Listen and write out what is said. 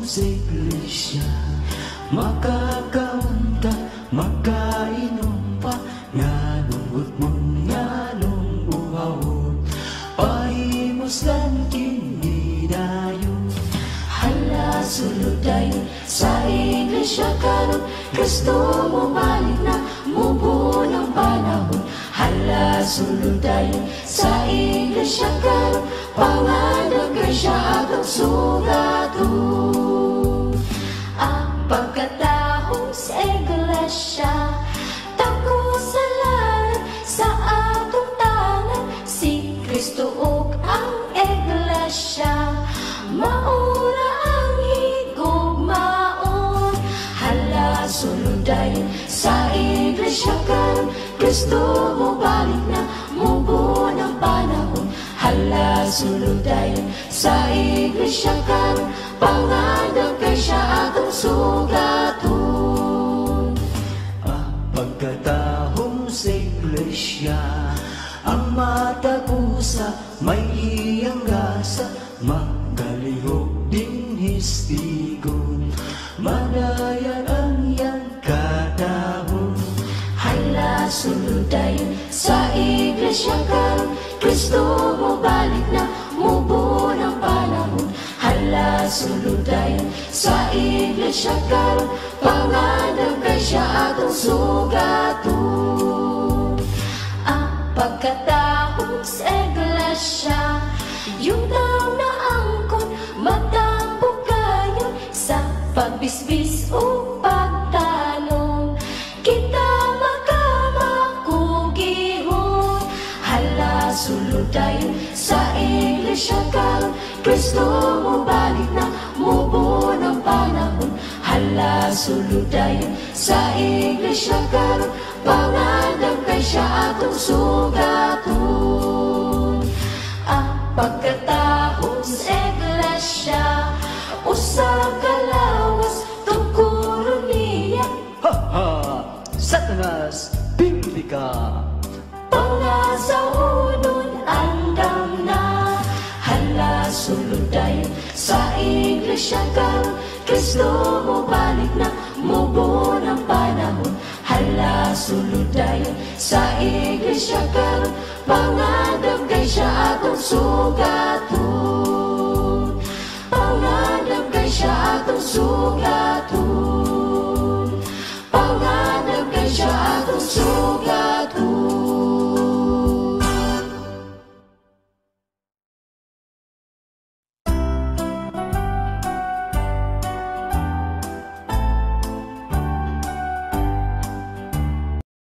sa iglesia, makakawanta, makainom pa, ngalunggot mo, ngalong uwawot, pahimos lang kinidayon. Hala, suluday sa iglesia karon, Kristo mo balik na, mubo ng panahon. Hala, suluday sa iglesia karon, pangalan kay siya atong sugaton. Ang pagkatahong sa iglesia, tagusalan sa atong tanan, si Kristo ug ang iglesia, maura ang higugmaon. Hala, suluday sa iglesia karon, Kristo mo balik na, mubo ng panahon. Hala, suluday sa iglesia karon, pangalan kay siya atong sugaton. Pagkatahong sa iglesia, ang matagusa may iyang gasa, magalihok din histigon, madayan ang iyang kadahon. Hala, suluday sa iglesia karon, Kristo mo balik na, mubo ng panahon. Hala, suluday sa iglesia karon, pangalan kay siya atong sugaton. Ang pagkatahong sa iglesia, yung taong naangkon, magtampo kayo sa pagbisbis o pagtalong, kita makamakugihon. Hala, suluday sa iglesia karon, Kristo mo balik na, mubo ng panahon. Hala, suluday sa iglesia karon, pangalan kay siya atong sugaton. Ang pagkatahong sa iglesia, usang kalawas tungkuro niya. Ha ha! Satanas, pindi ka! Pangasahudon andam na. Hala, suluday sa iglesia karon, Kristo mo balik na, mubo ng panahon. Hala, suluday sa iglesia karon, pangalan kay siya atong sugaton. Pangalan kay siya atong sugaton.